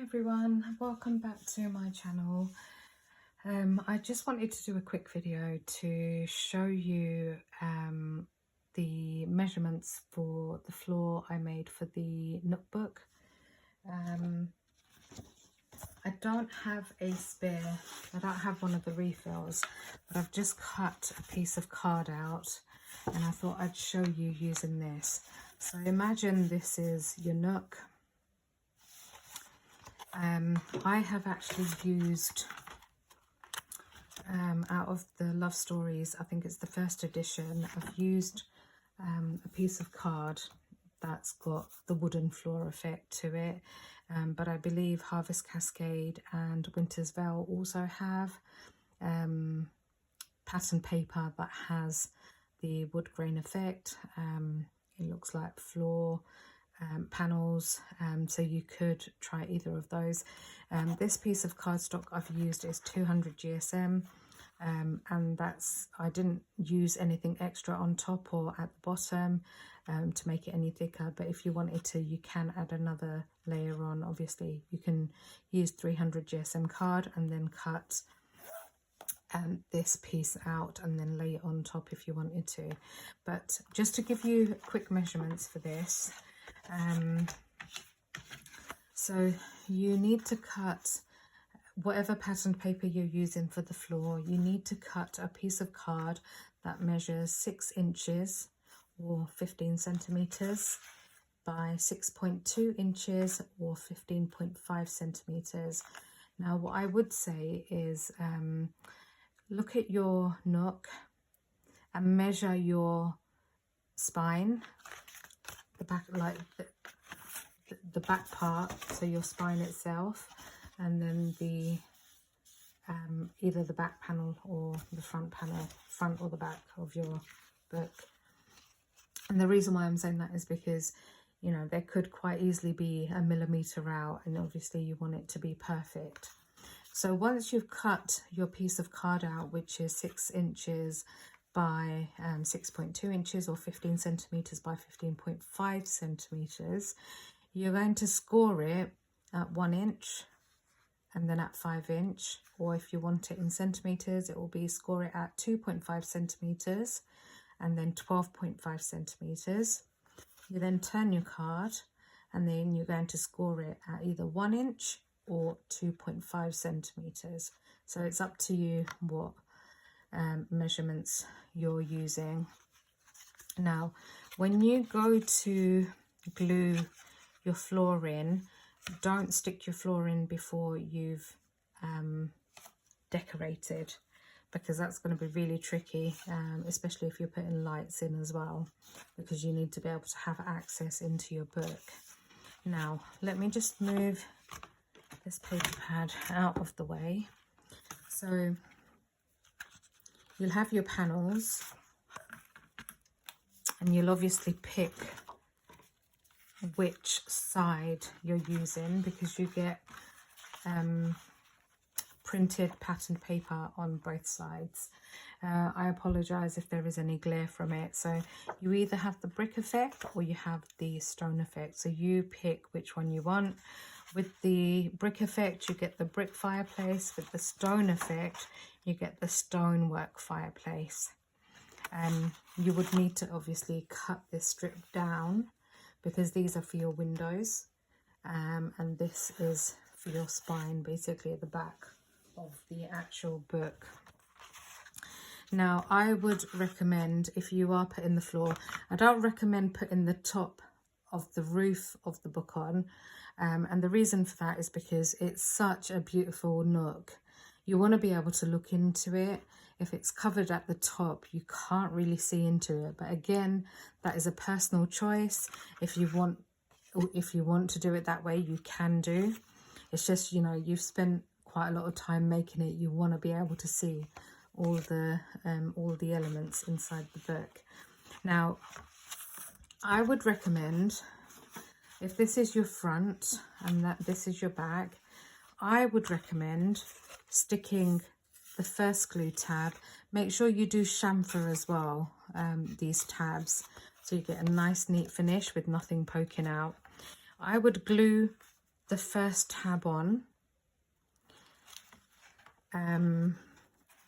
everyone, welcome back to my channel. I just wanted to do a quick video to show you the measurements for the floor I made for the Nook book. I don't have a spare, I don't have one of the refills, but I've just cut a piece of card out and I thought I'd show you using this. So imagine this is your Nook. I have actually used, out of the Love Stories, I think it's the first edition, I've used a piece of card that's got the wooden floor effect to it, but I believe Harvest Cascade and Winter's Veil also have pattern paper that has the wood grain effect. It looks like floor panels, so you could try either of those. This piece of cardstock I've used is 200 GSM, and that's, I didn't use anything extra on top or at the bottom to make it any thicker, but if you wanted to, you can add another layer on. Obviously you can use 300 GSM card and then cut this piece out and then lay it on top if you wanted to. But just to give you quick measurements for this, so you need to cut whatever pattern paper you're using for the floor. You need to cut a piece of card that measures 6 inches or 15 centimeters by 6.2 inches or 15.5 centimeters. Now what I would say is look at your Nook and measure your spine, the back, like the back part, so your spine itself, and then the either the back panel or the front panel, front or the back of your book. And the reason why I'm saying that is because, you know, there could quite easily be a millimeter out, and obviously you want it to be perfect. So once you've cut your piece of card out, which is 6 inches by 6.2 inches or 15 centimeters by 15.5 centimeters, you're going to score it at 1 inch and then at 5 inch, or if you want it in centimeters, it will be score it at 2.5 centimeters and then 12.5 centimeters. You then turn your card and then you're going to score it at either 1 inch or 2.5 centimeters. So it's up to you what measurements you're using. Now when you go to glue your floor in, don't stick your floor in before you've decorated, because that's going to be really tricky, especially if you're putting lights in as well, because you need to be able to have access into your book. Now let me just move this paper pad out of the way. So you'll have your panels and you'll obviously pick which side you're using, because you get printed pattern paper on both sides. I apologize if there is any glare from it. So you either have the brick effect or you have the stone effect, so you pick which one you want. With the brick effect you get the brick fireplace, with the stone effect you get the stonework fireplace. You would need to obviously cut this strip down because these are for your windows, and this is for your spine, basically at the back of the actual book. Now I would recommend, if you are putting the floor, I don't recommend putting the top of the roof of the book on, and the reason for that is because it's such a beautiful Nook. You want to be able to look into it. If it's covered at the top, you can't really see into it, but again, that is a personal choice. If you want to do it that way, you can do. It's just, you know, you've spent quite a lot of time making it, you want to be able to see all the elements inside the book. Now I would recommend, if this is your front and that this is your back, I would recommend sticking the first glue tab. Make sure you do chamfer as well, these tabs, so you get a nice neat finish with nothing poking out. I would glue the first tab on,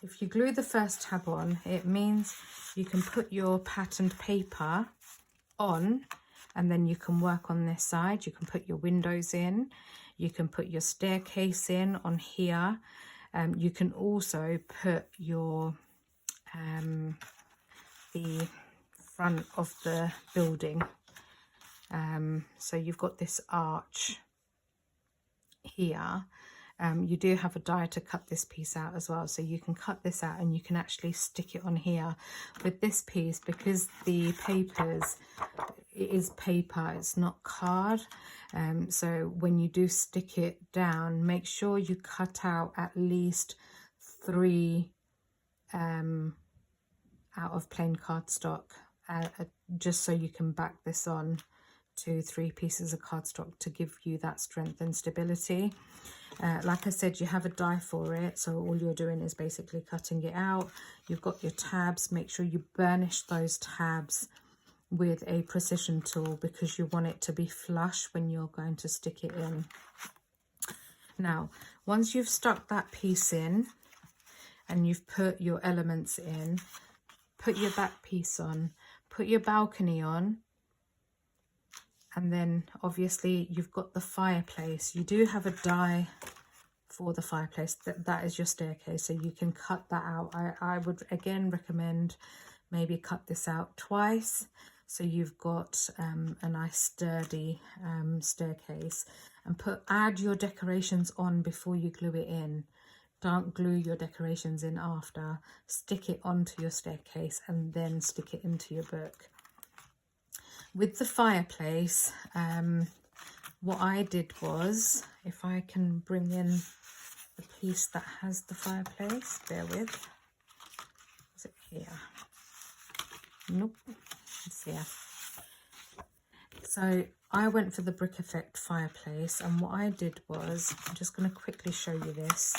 if you glue the first tab on, it means you can put your patterned paper on, and then you can work on this side. You can put your windows in, you can put your staircase in on here. You can also put your the front of the building. So you've got this arch here. You do have a die to cut this piece out as well, so you can cut this out and you can actually stick it on here. With this piece, because the papers, it is paper, it's not card, so when you do stick it down, make sure you cut out at least 3 out of plain cardstock, just so you can back this on to 3 pieces of cardstock to give you that strength and stability. Like I said, you have a die for it, so all you're doing is basically cutting it out. You've got your tabs. Make sure you burnish those tabs with a precision tool, because you want it to be flush when you're going to stick it in. Now, once you've stuck that piece in and you've put your elements in, put your back piece on, put your balcony on, and then obviously you've got the fireplace. You do have a die for the fireplace. That is your staircase, so you can cut that out. I would again recommend maybe cut this out twice, so you've got a nice sturdy staircase. And add your decorations on before you glue it in. Don't glue your decorations in after. Stick it onto your staircase and then stick it into your book. With the fireplace, what I did was, if I can bring in the piece that has the fireplace, bear with. Is it here? Nope, it's here. So I went for the brick effect fireplace, and what I did was, I'm just going to quickly show you this,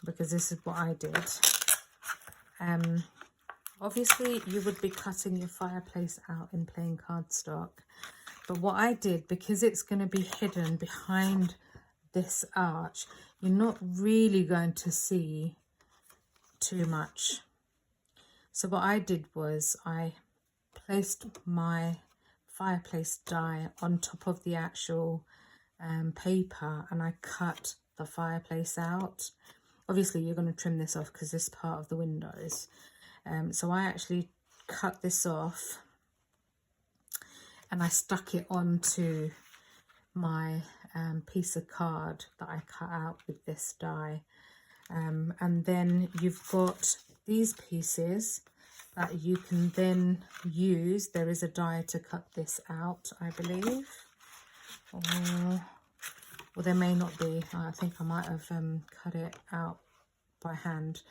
because this is what I did. Obviously, you would be cutting your fireplace out in plain cardstock. But what I did, because it's going to be hidden behind this arch, you're not really going to see too much. So what I did was I placed my fireplace die on top of the actual paper, and I cut the fireplace out. Obviously, you're going to trim this off because this is part of the windows. So I actually cut this off and I stuck it onto my piece of card that I cut out with this die. And then you've got these pieces that you can then use. There is a die to cut this out, I believe. Or there may not be. I think I might have cut it out by hand.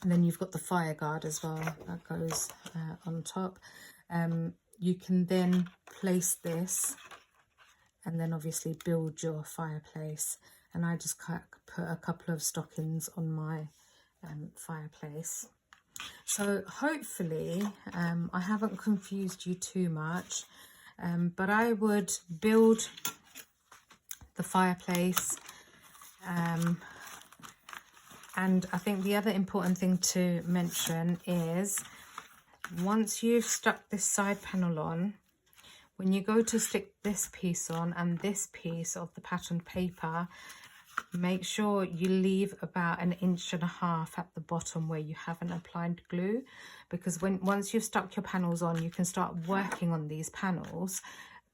And then you've got the fire guard as well that goes on top. You can then place this and then obviously build your fireplace. And I just put a couple of stockings on my fireplace. So hopefully I haven't confused you too much, but I would build the fireplace. And I think the other important thing to mention is, once you've stuck this side panel on, when you go to stick this piece on and this piece of the patterned paper, make sure you leave about 1.5 inches at the bottom where you haven't applied glue, because once you've stuck your panels on, you can start working on these panels,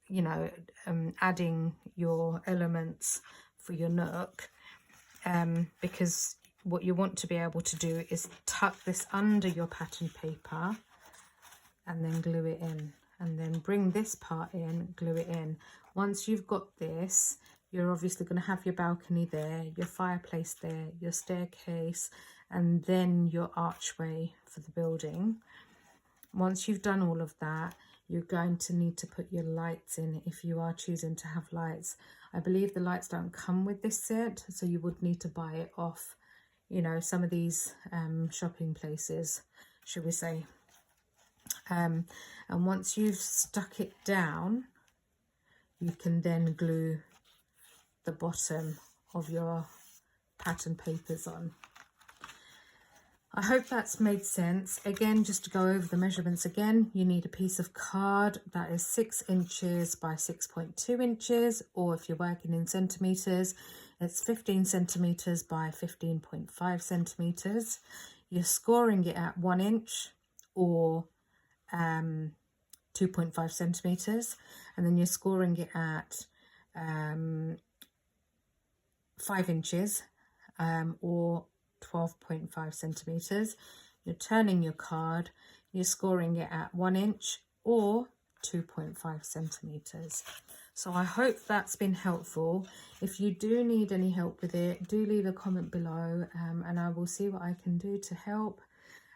you know, adding your elements for your nook, because what you want to be able to do is tuck this under your patterned paper and then glue it in, and then bring this part in, glue it in. Once you've got this, you're obviously going to have your balcony there, your fireplace there, your staircase, and then your archway for the building. Once you've done all of that, you're going to need to put your lights in if you are choosing to have lights. I believe the lights don't come with this set, so you would need to buy it off, you know, some of these shopping places, should we say. And once you've stuck it down, you can then glue the bottom of your pattern papers on. I hope that's made sense. Again, just to go over the measurements again, you need a piece of card that is 6 inches by 6.2 inches, or if you're working in centimeters, it's 15 centimeters by 15.5 centimeters. You're scoring it at 1 inch or 2.5 centimeters, and then you're scoring it at 5 inches or 12.5 centimeters. You're turning your card, you're scoring it at 1 inch or 2.5 centimeters. So I hope that's been helpful. If you do need any help with it, do leave a comment below, and I will see what I can do to help.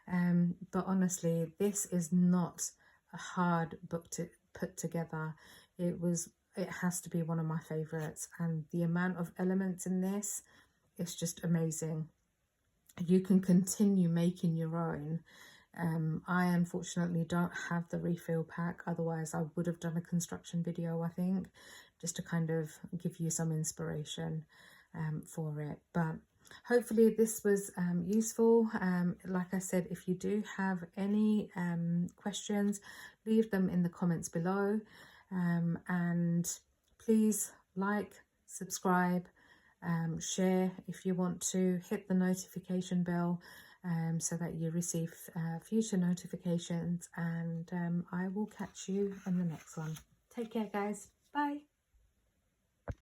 But honestly, this is not a hard book to put together. It has to be one of my favorites, and the amount of elements in this is just amazing. You can continue making your own. I unfortunately don't have the refill pack, otherwise I would have done a construction video, I think, just to kind of give you some inspiration for it. But hopefully this was useful. Like I said, if you do have any questions, leave them in the comments below, and please like, subscribe, share if you want to, hit the notification bell so that you receive future notifications, and I will catch you on the next one. Take care, guys. Bye.